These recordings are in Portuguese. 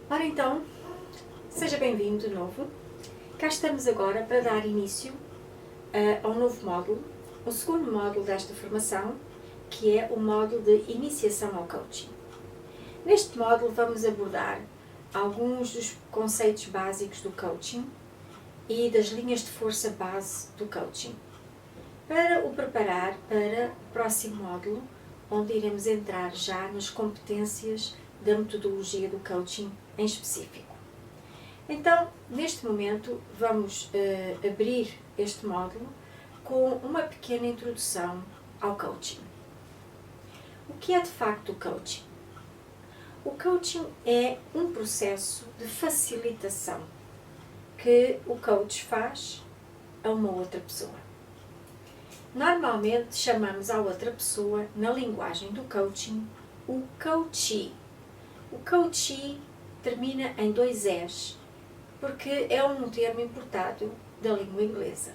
Ora então, seja bem-vindo de novo. Cá estamos agora para dar início ao novo módulo, o segundo módulo desta formação, que é o módulo de iniciação ao coaching. Neste módulo vamos abordar alguns dos conceitos básicos do coaching e das linhas de força base do coaching, para o preparar para o próximo módulo, onde iremos entrar já nas competências da metodologia do coaching em específico. Então, neste momento, vamos abrir este módulo com uma pequena introdução ao coaching. O que é de facto o coaching? O coaching é um processo de facilitação que o coach faz a uma outra pessoa. Normalmente chamamos a outra pessoa, na linguagem do coaching, o coachee. O coachee termina em 2 Es, porque é um termo importado da língua inglesa.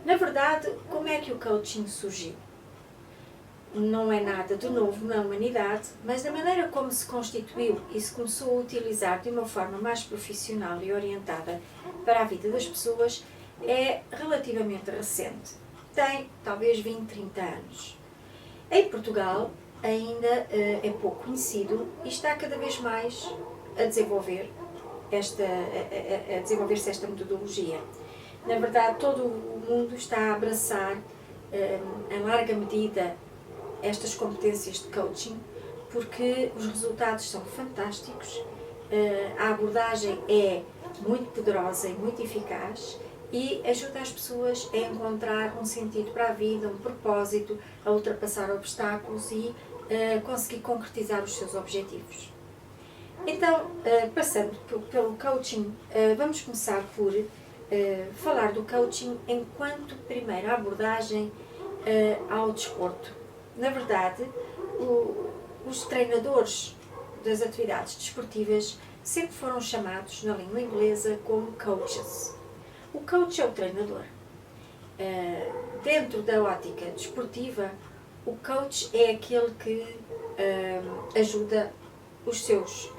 Na verdade, como é que o coaching surgiu? Não é nada de novo na humanidade, mas da maneira como se constituiu e se começou a utilizar de uma forma mais profissional e orientada para a vida das pessoas é relativamente recente. Tem talvez 20, 30 anos. Em Portugal ainda é pouco conhecido e está cada vez mais a desenvolver-se esta metodologia. Na verdade, todo o mundo está a abraçar em larga medida estas competências de coaching, porque os resultados são fantásticos, a abordagem é muito poderosa e muito eficaz e ajuda as pessoas a encontrar um sentido para a vida, um propósito, a ultrapassar obstáculos e conseguir concretizar os seus objetivos. Então, passando pelo coaching, vamos começar por falar do coaching enquanto primeira abordagem ao desporto. Na verdade, os treinadores das atividades desportivas sempre foram chamados na língua inglesa como coaches. O coach é o treinador. Dentro da ótica desportiva, o coach é aquele que ajuda os seus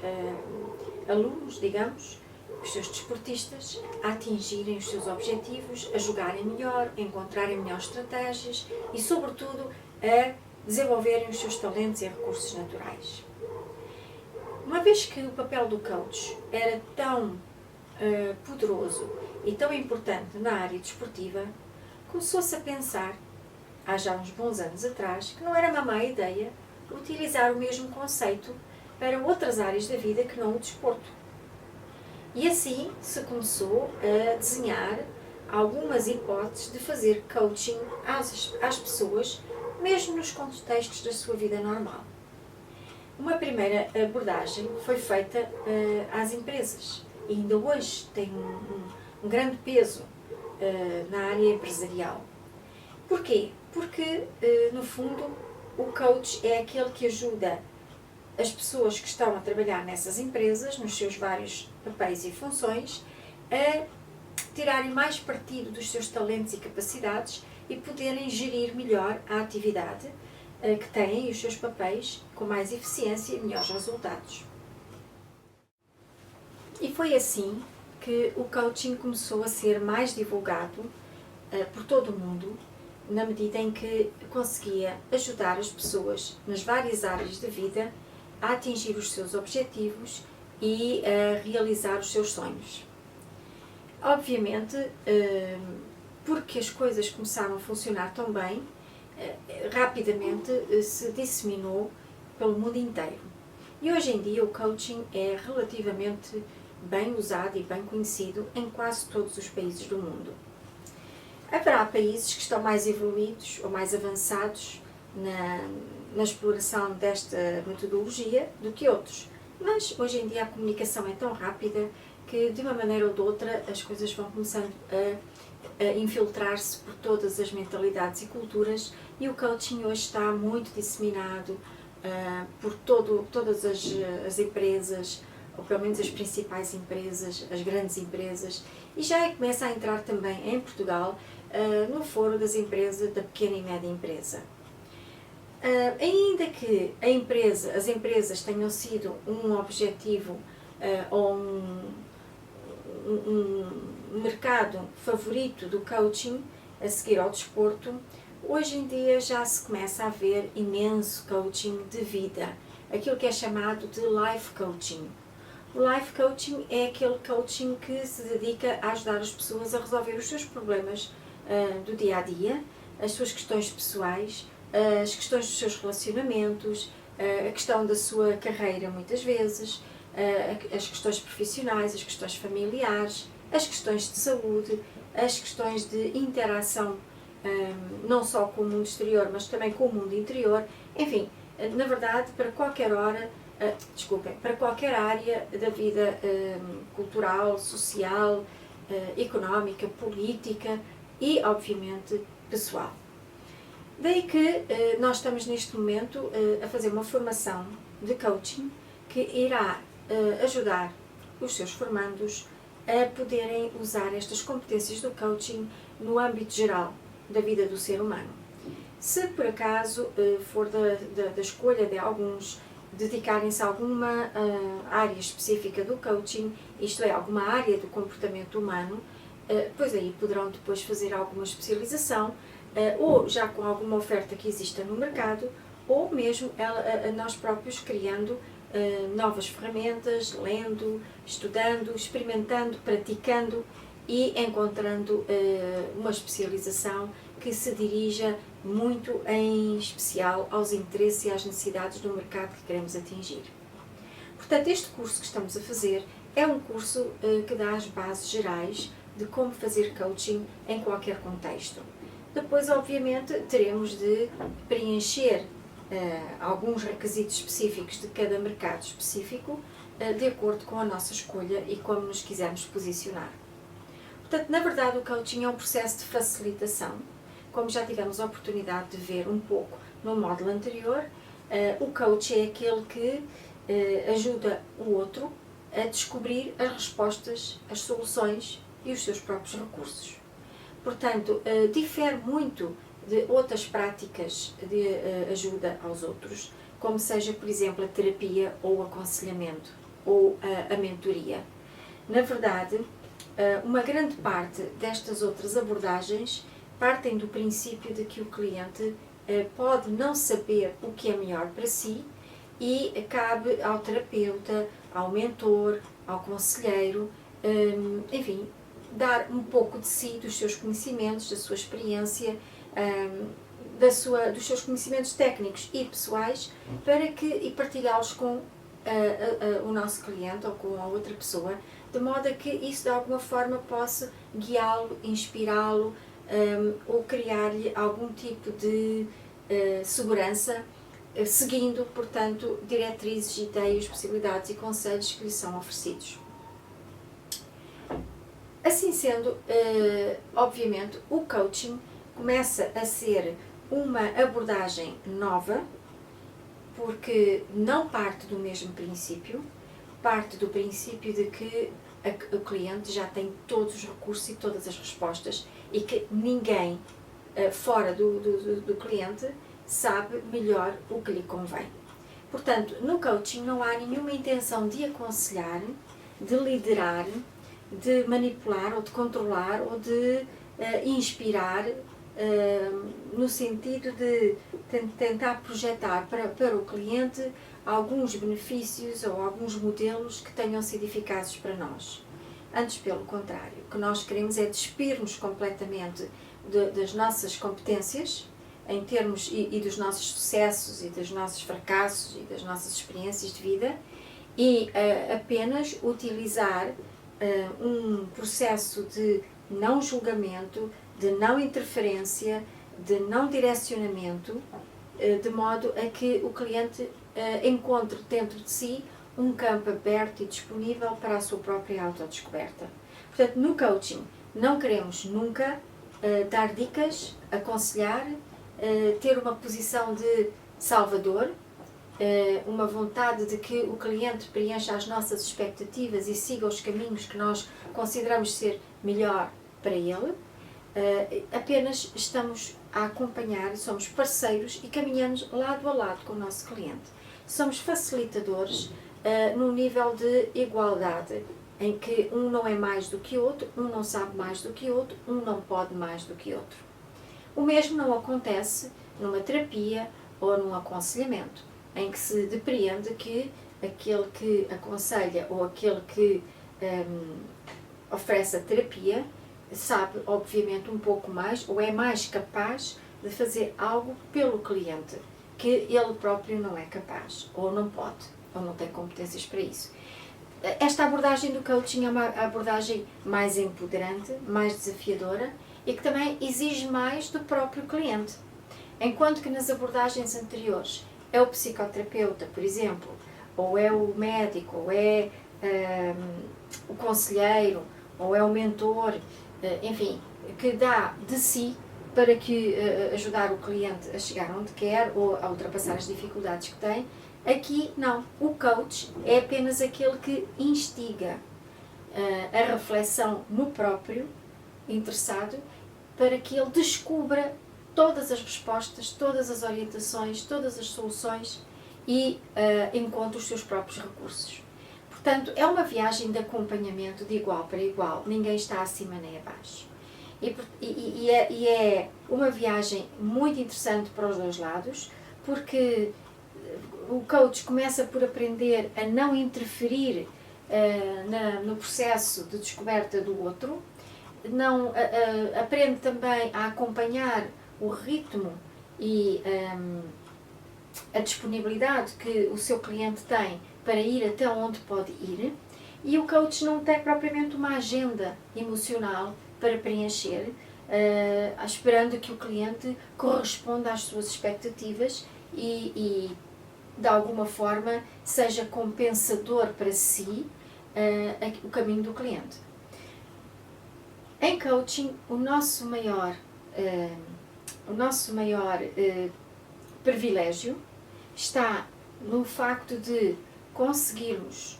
alunos, digamos, os seus desportistas, a atingirem os seus objetivos, a jogarem melhor, a encontrarem melhores estratégias e, sobretudo, a desenvolverem os seus talentos e recursos naturais. Uma vez que o papel do coach era tão poderoso e tão importante na área desportiva, começou-se a pensar, há já uns bons anos atrás, que não era uma má ideia utilizar o mesmo conceito para outras áreas da vida que não o desporto. E assim se começou a desenhar algumas hipóteses de fazer coaching às pessoas, mesmo nos contextos da sua vida normal. Uma primeira abordagem foi feita às empresas e ainda hoje tem um grande peso na área empresarial. Porquê? Porque, no fundo, o coach é aquele que ajuda as pessoas que estão a trabalhar nessas empresas, nos seus vários papéis e funções, a tirarem mais partido dos seus talentos e capacidades e poderem gerir melhor a atividade que têm e os seus papéis com mais eficiência e melhores resultados. E foi assim que o coaching começou a ser mais divulgado por todo o mundo, na medida em que conseguia ajudar as pessoas nas várias áreas da vida a atingir os seus objetivos e a realizar os seus sonhos. Obviamente, porque as coisas começaram a funcionar tão bem, rapidamente se disseminou pelo mundo inteiro. E hoje em dia o coaching é relativamente bem usado e bem conhecido em quase todos os países do mundo. Haverá países que estão mais evoluídos ou mais avançados na exploração desta metodologia do que outros, mas hoje em dia a comunicação é tão rápida que de uma maneira ou de outra as coisas vão começando a infiltrar-se por todas as mentalidades e culturas e o coaching hoje está muito disseminado por todas as empresas, ou pelo menos as principais empresas, as grandes empresas, e já começa a entrar também em Portugal no foro das empresas, da pequena e média empresa. Ainda que as empresas tenham sido um objetivo ou um mercado favorito do coaching, a seguir ao desporto, hoje em dia já se começa a ver imenso coaching de vida, aquilo que é chamado de life coaching. O life coaching é aquele coaching que se dedica a ajudar as pessoas a resolver os seus problemas do dia a dia, as suas questões pessoais, as questões dos seus relacionamentos, a questão da sua carreira muitas vezes, as questões profissionais, as questões familiares, as questões de saúde, as questões de interação não só com o mundo exterior, mas também com o mundo interior. Enfim, na verdade, para qualquer para qualquer área da vida cultural, social, económica, política e, obviamente, pessoal. Daí que nós estamos neste momento a fazer uma formação de coaching que irá ajudar os seus formandos a poderem usar estas competências do coaching no âmbito geral da vida do ser humano. Se por acaso for da escolha de alguns dedicarem-se a alguma área específica do coaching, isto é, alguma área do comportamento humano, pois aí poderão depois fazer alguma especialização, ou já com alguma oferta que exista no mercado, ou mesmo nós próprios criando novas ferramentas, lendo, estudando, experimentando, praticando e encontrando uma especialização que se dirija muito em especial aos interesses e às necessidades do mercado que queremos atingir. Portanto, este curso que estamos a fazer é um curso que dá as bases gerais de como fazer coaching em qualquer contexto. Depois, obviamente, teremos de preencher alguns requisitos específicos de cada mercado específico, de acordo com a nossa escolha e como nos quisermos posicionar. Portanto, na verdade, o coaching é um processo de facilitação. Como já tivemos a oportunidade de ver um pouco no módulo anterior, o coach é aquele que ajuda o outro a descobrir as respostas, as soluções e os seus próprios recursos. Portanto, difere muito de outras práticas de ajuda aos outros, como seja, por exemplo, a terapia ou o aconselhamento ou a mentoria. Na verdade, uma grande parte destas outras abordagens partem do princípio de que o cliente pode não saber o que é melhor para si e cabe ao terapeuta, ao mentor, ao conselheiro, enfim, dar um pouco de si, dos seus conhecimentos, da sua experiência, dos seus conhecimentos técnicos e pessoais e partilhá-los com o nosso cliente ou com a outra pessoa, de modo a que isso de alguma forma possa guiá-lo, inspirá-lo ou criar-lhe algum tipo de segurança, seguindo, portanto, diretrizes, ideias, possibilidades e conselhos que lhe são oferecidos. Assim sendo, obviamente, o coaching começa a ser uma abordagem nova, porque não parte do mesmo princípio, parte do princípio de que o cliente já tem todos os recursos e todas as respostas e que ninguém fora do cliente sabe melhor o que lhe convém. Portanto, no coaching não há nenhuma intenção de aconselhar, de liderar, de manipular ou de controlar ou de inspirar, no sentido de tentar projetar para o cliente alguns benefícios ou alguns modelos que tenham sido eficazes para nós. Antes, pelo contrário, o que nós queremos é despir-nos completamente das nossas competências em termos e dos nossos sucessos e dos nossos fracassos e das nossas experiências de vida e apenas utilizar um processo de não julgamento, de não interferência, de não direcionamento, de modo a que o cliente encontre dentro de si um campo aberto e disponível para a sua própria autodescoberta. Portanto, no coaching não queremos nunca dar dicas, aconselhar, ter uma posição de salvador, uma vontade de que o cliente preencha as nossas expectativas e siga os caminhos que nós consideramos ser melhor para ele. Apenas estamos a acompanhar, somos parceiros e caminhamos lado a lado com o nosso cliente. Somos facilitadores num nível de igualdade, em que um não é mais do que o outro, um não sabe mais do que o outro, um não pode mais do que o outro. O mesmo não acontece numa terapia ou num aconselhamento, em que se depreende que aquele que aconselha ou aquele que oferece a terapia sabe, obviamente, um pouco mais ou é mais capaz de fazer algo pelo cliente que ele próprio não é capaz, ou não pode, ou não tem competências para isso. Esta abordagem do coaching é uma abordagem mais empoderante, mais desafiadora e que também exige mais do próprio cliente. Enquanto que nas abordagens anteriores é o psicoterapeuta, por exemplo, ou é o médico, ou é o conselheiro, ou é o mentor, enfim, que dá de si para que ajudar o cliente a chegar onde quer ou a ultrapassar as dificuldades que tem. Aqui não, o coach é apenas aquele que instiga a reflexão no próprio interessado para que ele descubra todas as respostas, todas as orientações, todas as soluções e encontre os seus próprios recursos. Portanto, é uma viagem de acompanhamento de igual para igual, ninguém está acima nem abaixo. E é uma viagem muito interessante para os dois lados, porque o coach começa por aprender a não interferir no processo de descoberta do outro, aprende também a acompanhar o ritmo e a disponibilidade que o seu cliente tem para ir até onde pode ir, e o coach não tem propriamente uma agenda emocional para preencher, esperando que o cliente corresponda às suas expectativas e de alguma forma seja compensador para si o caminho do cliente. Em coaching, o nosso maior privilégio está no facto de conseguirmos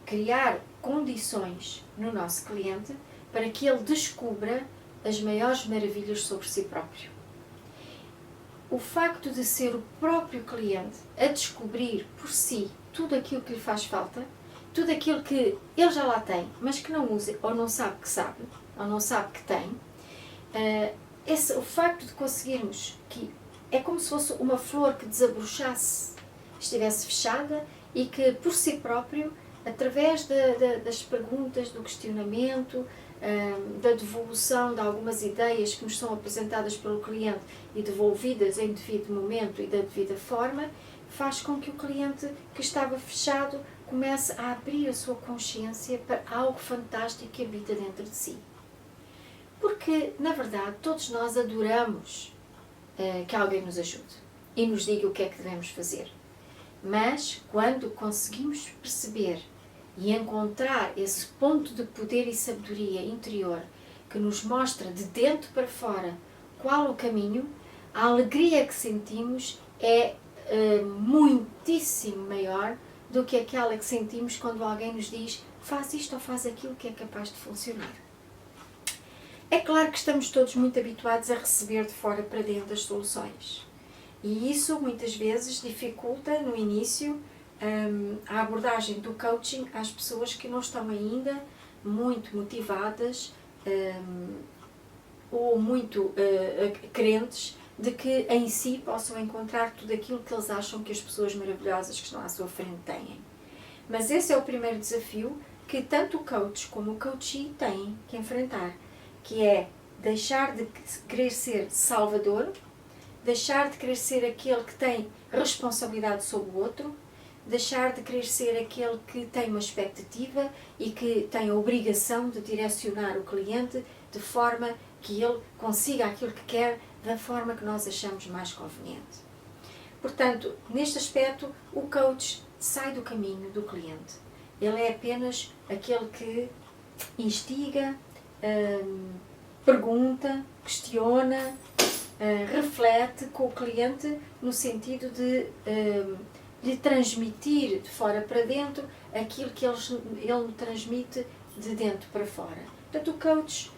criar condições no nosso cliente para que ele descubra as maiores maravilhas sobre si próprio. O facto de ser o próprio cliente a descobrir por si tudo aquilo que lhe faz falta, tudo aquilo que ele já lá tem, mas que não usa, ou não sabe que sabe, ou não sabe que tem, o facto de conseguirmos que é como se fosse uma flor que desabrochasse, estivesse fechada e que por si próprio, através das perguntas, do questionamento, da devolução de algumas ideias que nos são apresentadas pelo cliente e devolvidas em devido momento e da devida forma, faz com que o cliente que estava fechado comece a abrir a sua consciência para algo fantástico que habita dentro de si. Porque, na verdade, todos nós adoramos que alguém nos ajude e nos diga o que é que devemos fazer. Mas, quando conseguimos perceber e encontrar esse ponto de poder e sabedoria interior que nos mostra de dentro para fora qual o caminho, a alegria que sentimos é muitíssimo maior do que aquela que sentimos quando alguém nos diz faz isto ou faz aquilo que é capaz de funcionar. É claro que estamos todos muito habituados a receber de fora para dentro as soluções. E isso muitas vezes dificulta no início a abordagem do coaching às pessoas que não estão ainda muito motivadas ou muito crentes de que em si possam encontrar tudo aquilo que eles acham que as pessoas maravilhosas que estão à sua frente têm. Mas esse é o primeiro desafio que tanto o coach como o coachee têm que enfrentar, que é deixar de querer ser salvador, deixar de querer ser aquele que tem responsabilidade sobre o outro, deixar de querer ser aquele que tem uma expectativa e que tem a obrigação de direcionar o cliente de forma que ele consiga aquilo que quer da forma que nós achamos mais conveniente. Portanto, neste aspecto, o coach sai do caminho do cliente. Ele é apenas aquele que instiga, pergunta, questiona, reflete com o cliente no sentido de lhe transmitir de fora para dentro aquilo que ele transmite de dentro para fora. Portanto, o coach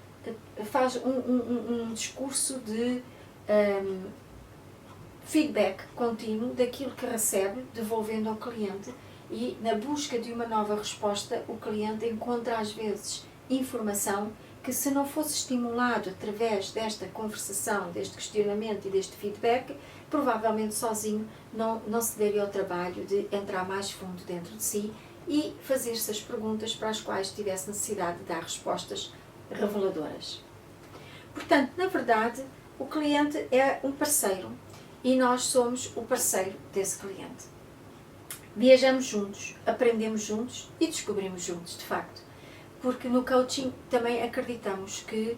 faz um discurso de feedback contínuo daquilo que recebe, devolvendo ao cliente, e na busca de uma nova resposta o cliente encontra às vezes informação que, se não fosse estimulado através desta conversação, deste questionamento e deste feedback, provavelmente sozinho não se daria ao trabalho de entrar mais fundo dentro de si e fazer-se as perguntas para as quais tivesse necessidade de dar respostas reveladoras. Portanto, na verdade, o cliente é um parceiro e nós somos o parceiro desse cliente. Viajamos juntos, aprendemos juntos e descobrimos juntos, de facto. Porque no coaching também acreditamos que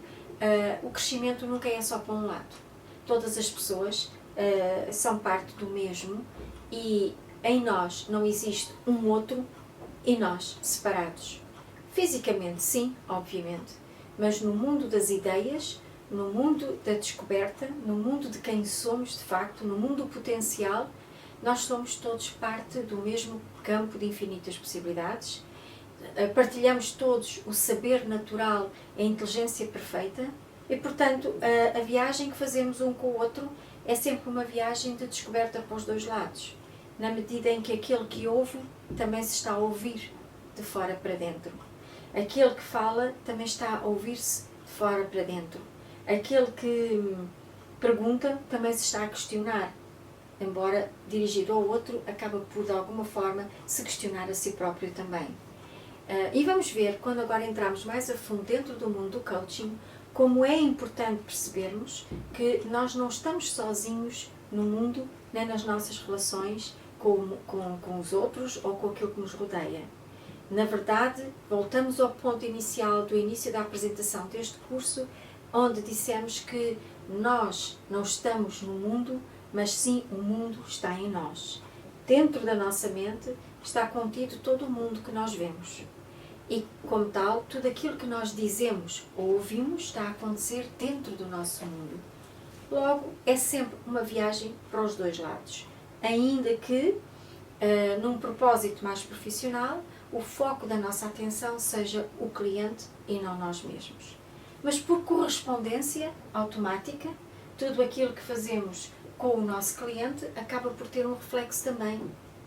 o crescimento nunca é só para um lado. Todas as pessoas são parte do mesmo e em nós não existe um outro e nós separados. Fisicamente, sim, obviamente, mas no mundo das ideias, no mundo da descoberta, no mundo de quem somos de facto, no mundo potencial, nós somos todos parte do mesmo campo de infinitas possibilidades. Partilhamos todos o saber natural, a inteligência perfeita e, portanto, a viagem que fazemos um com o outro é sempre uma viagem de descoberta para os dois lados, na medida em que aquele que ouve também se está a ouvir de fora para dentro. Aquele que fala também está a ouvir-se de fora para dentro. Aquele que pergunta também se está a questionar, embora dirigido ao outro, acaba por, de alguma forma, se questionar a si próprio também. E vamos ver, quando agora entramos mais a fundo dentro do mundo do coaching, como é importante percebermos que nós não estamos sozinhos no mundo, nem nas nossas relações com os outros ou com aquilo que nos rodeia. Na verdade, voltamos ao ponto inicial do início da apresentação deste curso, onde dissemos que nós não estamos no mundo, mas sim o mundo está em nós. Dentro da nossa mente está contido todo o mundo que nós vemos. E, como tal, tudo aquilo que nós dizemos ou ouvimos está a acontecer dentro do nosso mundo. Logo, é sempre uma viagem para os dois lados. Ainda que, num propósito mais profissional, o foco da nossa atenção seja o cliente e não nós mesmos. Mas por correspondência automática, tudo aquilo que fazemos com o nosso cliente acaba por ter um reflexo também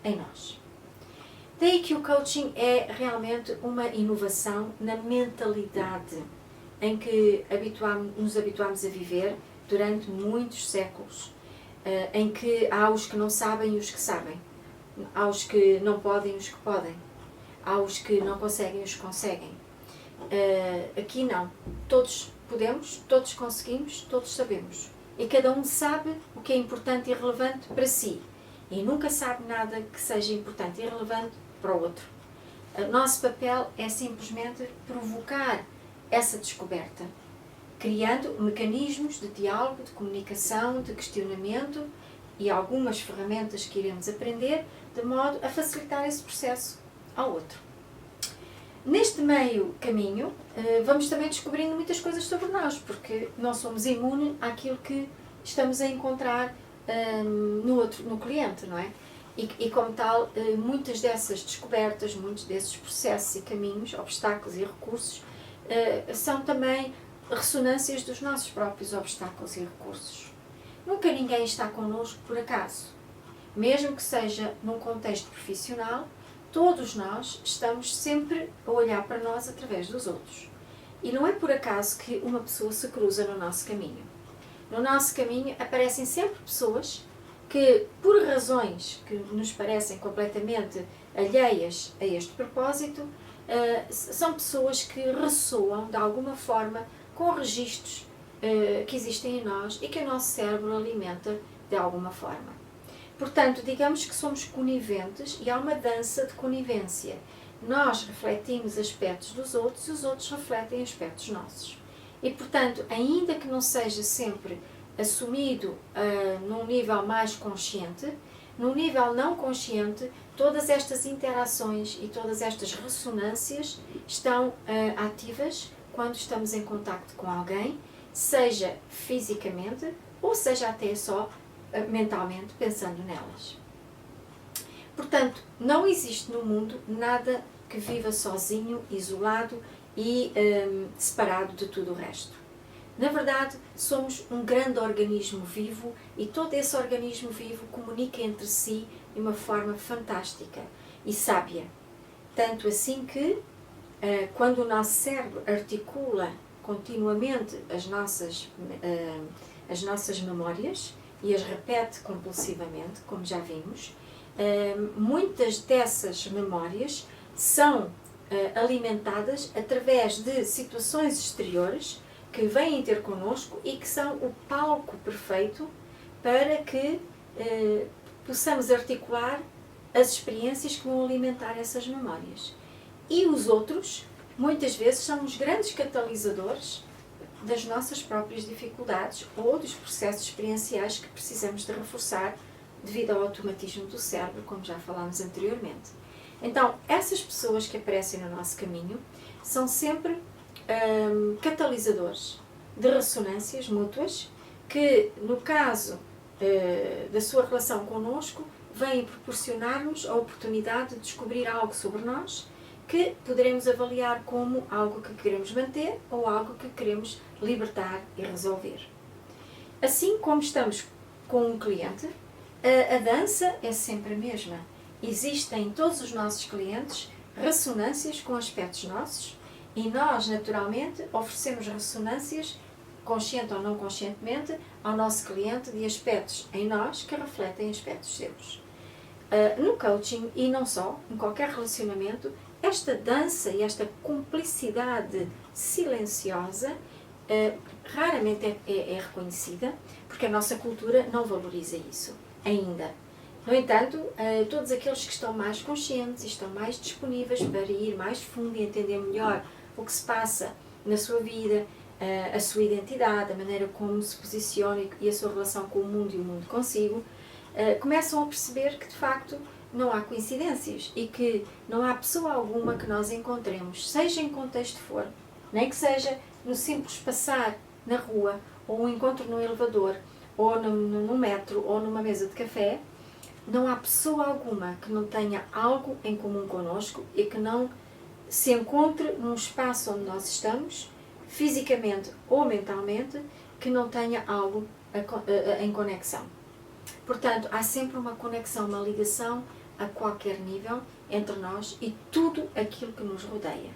em nós. Daí que o coaching é realmente uma inovação na mentalidade em que nos habituámos a viver durante muitos séculos, em que há os que não sabem e os que sabem, há os que não podem e os que podem, há os que não conseguem e os que conseguem. Aqui não, todos podemos, todos conseguimos, todos sabemos. E cada um sabe o que é importante e relevante para si. E nunca sabe nada que seja importante e relevante para o outro. O nosso papel é simplesmente provocar essa descoberta, criando mecanismos de diálogo, de comunicação, de questionamento e algumas ferramentas que iremos aprender, de modo a facilitar esse processo ao outro. Neste meio caminho, vamos também descobrindo muitas coisas sobre nós, porque não somos imunes àquilo que estamos a encontrar no cliente, não é? E como tal, muitas dessas descobertas, muitos desses processos e caminhos, obstáculos e recursos, são também ressonâncias dos nossos próprios obstáculos e recursos. Nunca ninguém está connosco por acaso. Mesmo que seja num contexto profissional, todos nós estamos sempre a olhar para nós através dos outros. E não é por acaso que uma pessoa se cruza no nosso caminho. No nosso caminho aparecem sempre pessoas que, por razões que nos parecem completamente alheias a este propósito, são pessoas que ressoam de alguma forma com registros que existem em nós e que o nosso cérebro alimenta de alguma forma. Portanto, digamos que somos coniventes e há uma dança de conivência. Nós refletimos aspectos dos outros e os outros refletem aspectos nossos. E, portanto, ainda que não seja sempre assumido num nível mais consciente, num nível não consciente, todas estas interações e todas estas ressonâncias estão ativas quando estamos em contacto com alguém, seja fisicamente ou seja até só mentalmente pensando nelas. Portanto, não existe no mundo nada que viva sozinho, isolado e separado de tudo o resto. Na verdade, somos um grande organismo vivo e todo esse organismo vivo comunica entre si de uma forma fantástica e sábia. Tanto assim que, quando o nosso cérebro articula continuamente as nossas memórias e as repete compulsivamente, como já vimos, muitas dessas memórias são alimentadas através de situações exteriores que vêm ter connosco e que são o palco perfeito para que possamos articular as experiências que vão alimentar essas memórias. E os outros, muitas vezes, são os grandes catalisadores das nossas próprias dificuldades ou dos processos experienciais que precisamos de reforçar devido ao automatismo do cérebro, como já falámos anteriormente. Então, essas pessoas que aparecem no nosso caminho são sempre catalisadores de ressonâncias mútuas que, no caso da sua relação connosco, vêm proporcionar-nos a oportunidade de descobrir algo sobre nós que poderemos avaliar como algo que queremos manter ou algo que queremos libertar e resolver. Assim como estamos com um cliente, a dança é sempre a mesma. Existem em todos os nossos clientes ressonâncias com aspectos nossos e nós, naturalmente, oferecemos ressonâncias, consciente ou não conscientemente, ao nosso cliente de aspectos em nós que refletem aspectos seus. No coaching, e não só, em qualquer relacionamento, esta dança e esta cumplicidade silenciosa raramente é reconhecida, porque a nossa cultura não valoriza isso, ainda. No entanto, todos aqueles que estão mais conscientes e estão mais disponíveis para ir mais fundo e entender melhor o que se passa na sua vida, a sua identidade, a maneira como se posiciona e a sua relação com o mundo e o mundo consigo, começam a perceber que, de facto, não há coincidências e que não há pessoa alguma que nós encontremos, seja em contexto for, nem que seja no simples passar na rua, ou um encontro no elevador, ou no metro, ou numa mesa de café, não há pessoa alguma que não tenha algo em comum connosco e que não se encontre num espaço onde nós estamos, fisicamente ou mentalmente, que não tenha algo em conexão. Portanto, há sempre uma conexão, uma ligação a qualquer nível entre nós e tudo aquilo que nos rodeia.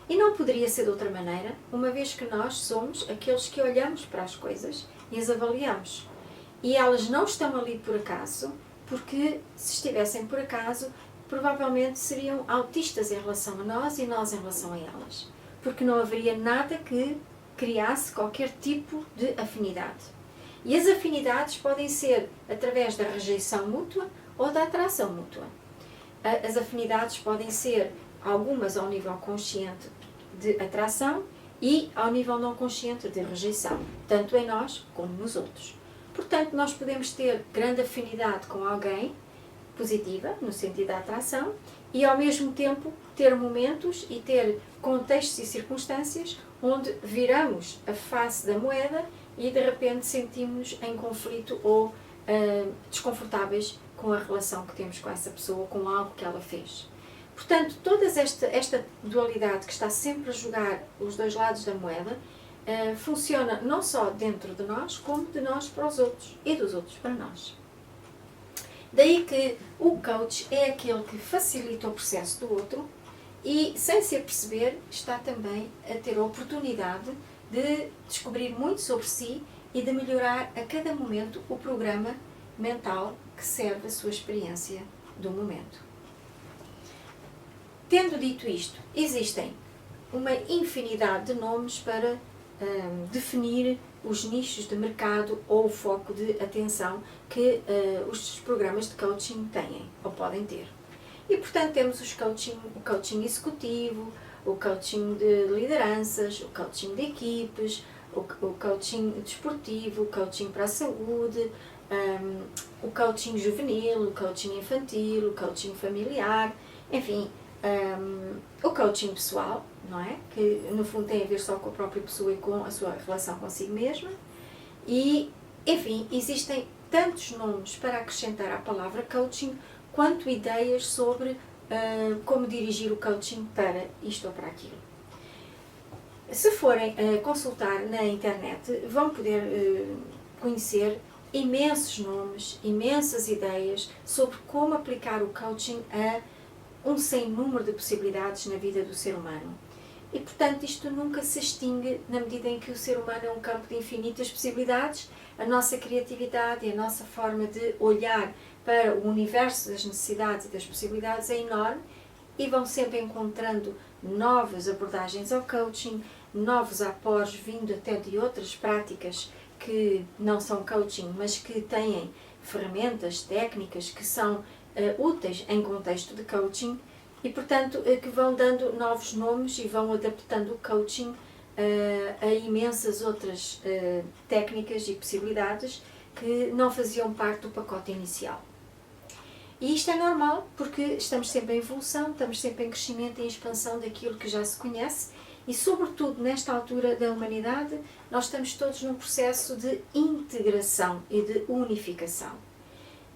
E não poderia ser de outra maneira, uma vez que nós somos aqueles que olhamos para as coisas e as avaliamos. E elas não estão ali por acaso, porque se estivessem por acaso, provavelmente seriam autistas em relação a nós e nós em relação a elas. Porque não haveria nada que criasse qualquer tipo de afinidade. E as afinidades podem ser através da rejeição mútua ou da atração mútua. As afinidades podem ser algumas ao nível consciente de atração e ao nível não consciente de rejeição, tanto em nós como nos outros. Portanto, nós podemos ter grande afinidade com alguém, positiva, no sentido da atração, e ao mesmo tempo ter momentos e ter contextos e circunstâncias onde viramos a face da moeda e de repente sentimos-nos em conflito ou desconfortáveis com a relação que temos com essa pessoa, com algo que ela fez. Portanto, toda esta dualidade que está sempre a jogar os dois lados da moeda funciona não só dentro de nós, como de nós para os outros e dos outros para nós. Daí que o coach é aquele que facilita o processo do outro e, sem se aperceber, está também a ter a oportunidade de descobrir muito sobre si e de melhorar a cada momento o programa mental que serve a sua experiência do momento. Tendo dito isto, existem uma infinidade de nomes para definir os nichos de mercado ou o foco de atenção que os programas de coaching têm ou podem ter. E, portanto, temos o coaching executivo, o coaching de lideranças, o coaching de equipes, o coaching desportivo, o coaching para a saúde, o coaching juvenil, o coaching infantil, o coaching familiar, enfim, o coaching pessoal, não é? Que no fundo tem a ver só com a própria pessoa e com a sua relação consigo mesma. E, enfim, existem tantos nomes para acrescentar à palavra coaching quanto ideias sobre como dirigir o coaching para isto ou para aquilo. Se forem consultar na internet, vão poder conhecer imensos nomes, imensas ideias sobre como aplicar o coaching a um sem número de possibilidades na vida do ser humano. E, portanto, isto nunca se extingue na medida em que o ser humano é um campo de infinitas possibilidades. A nossa criatividade e a nossa forma de olhar para o universo das necessidades e das possibilidades é enorme e vão sempre encontrando novas abordagens ao coaching, novos aporos vindo até de outras práticas que não são coaching, mas que têm ferramentas, técnicas que são úteis em contexto de coaching e, portanto, que vão dando novos nomes e vão adaptando o coaching a imensas outras técnicas e possibilidades que não faziam parte do pacote inicial. E isto é normal porque estamos sempre em evolução, estamos sempre em crescimento e em expansão daquilo que já se conhece e, sobretudo, nesta altura da humanidade, nós estamos todos num processo de integração e de unificação.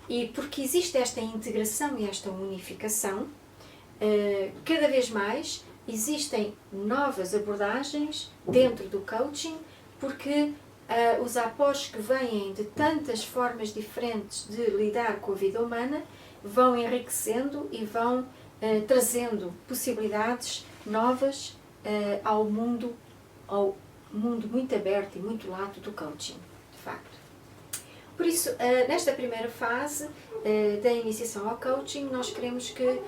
E porque existe esta integração e esta unificação, cada vez mais existem novas abordagens dentro do coaching, porque os apoios que vêm de tantas formas diferentes de lidar com a vida humana vão enriquecendo e vão trazendo possibilidades novas ao mundo muito aberto e muito lato do coaching, de facto. Por isso, nesta primeira fase da iniciação ao coaching, nós queremos que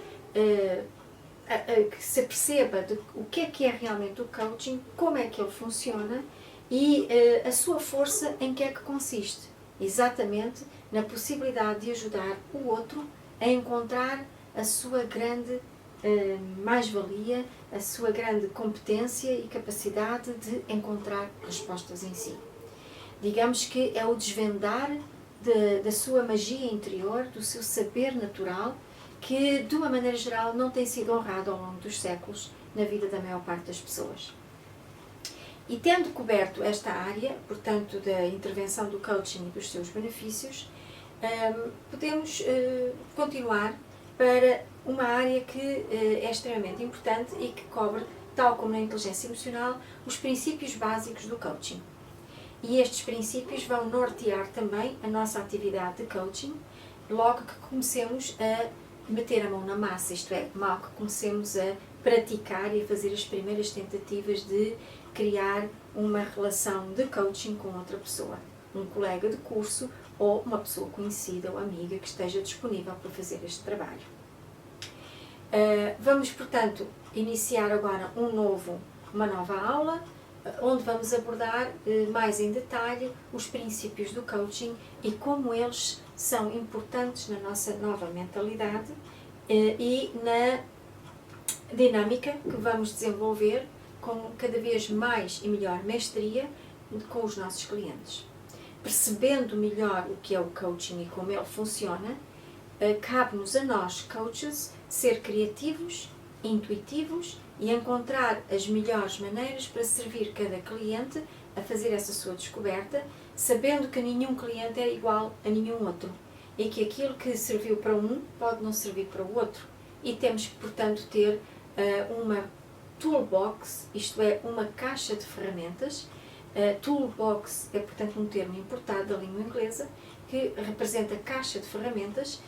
se perceba o que é realmente o coaching, como é que ele funciona e a sua força em que é que consiste. Exatamente na possibilidade de ajudar o outro a encontrar a sua grande mais-valia, a sua grande competência e capacidade de encontrar respostas em si. Digamos que é o desvendar da sua magia interior, do seu saber natural, que, de uma maneira geral, não tem sido honrado ao longo dos séculos na vida da maior parte das pessoas. E tendo coberto esta área, portanto, da intervenção do coaching e dos seus benefícios, podemos continuar para uma área que é extremamente importante e que cobre, tal como na inteligência emocional, os princípios básicos do coaching. E estes princípios vão nortear também a nossa atividade de coaching, logo que comecemos a meter a mão na massa, isto é, mal que comecemos a praticar e a fazer as primeiras tentativas de criar uma relação de coaching com outra pessoa, um colega de curso ou uma pessoa conhecida ou amiga que esteja disponível para fazer este trabalho. Vamos, portanto, iniciar agora uma nova aula, onde vamos abordar mais em detalhe os princípios do coaching e como eles são importantes na nossa nova mentalidade e na dinâmica que vamos desenvolver com cada vez mais e melhor mestria com os nossos clientes. Percebendo melhor o que é o coaching e como ele funciona, cabe-nos a nós, coaches, ser criativos, intuitivos e encontrar as melhores maneiras para servir cada cliente a fazer essa sua descoberta, sabendo que nenhum cliente é igual a nenhum outro e que aquilo que serviu para um pode não servir para o outro. E temos que, portanto, ter uma toolbox, isto é, uma caixa de ferramentas. Toolbox é, portanto, um termo importado da língua inglesa que representa caixa de ferramentas,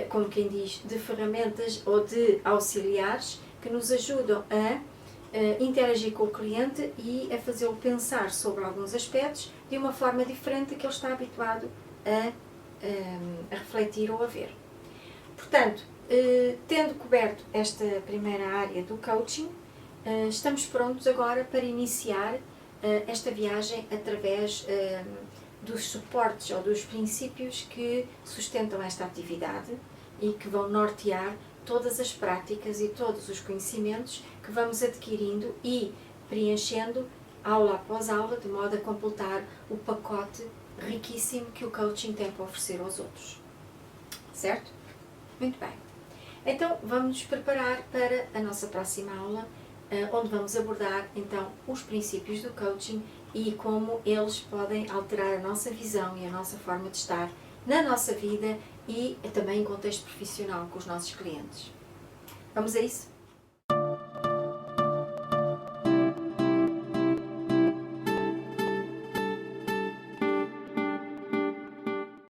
como quem diz, de ferramentas ou de auxiliares que nos ajudam a interagir com o cliente e a fazê-lo pensar sobre alguns aspectos de uma forma diferente que ele está habituado a refletir ou a ver. Portanto, tendo coberto esta primeira área do coaching, estamos prontos agora para iniciar esta viagem através dos suportes ou dos princípios que sustentam esta atividade e que vão nortear todas as práticas e todos os conhecimentos que vamos adquirindo e preenchendo aula após aula, de modo a completar o pacote riquíssimo que o coaching tem para oferecer aos outros. Certo? Muito bem. Então, vamos nos preparar para a nossa próxima aula, onde vamos abordar, então, os princípios do coaching e como eles podem alterar a nossa visão e a nossa forma de estar na nossa vida e também em contexto profissional com os nossos clientes. Vamos a isso?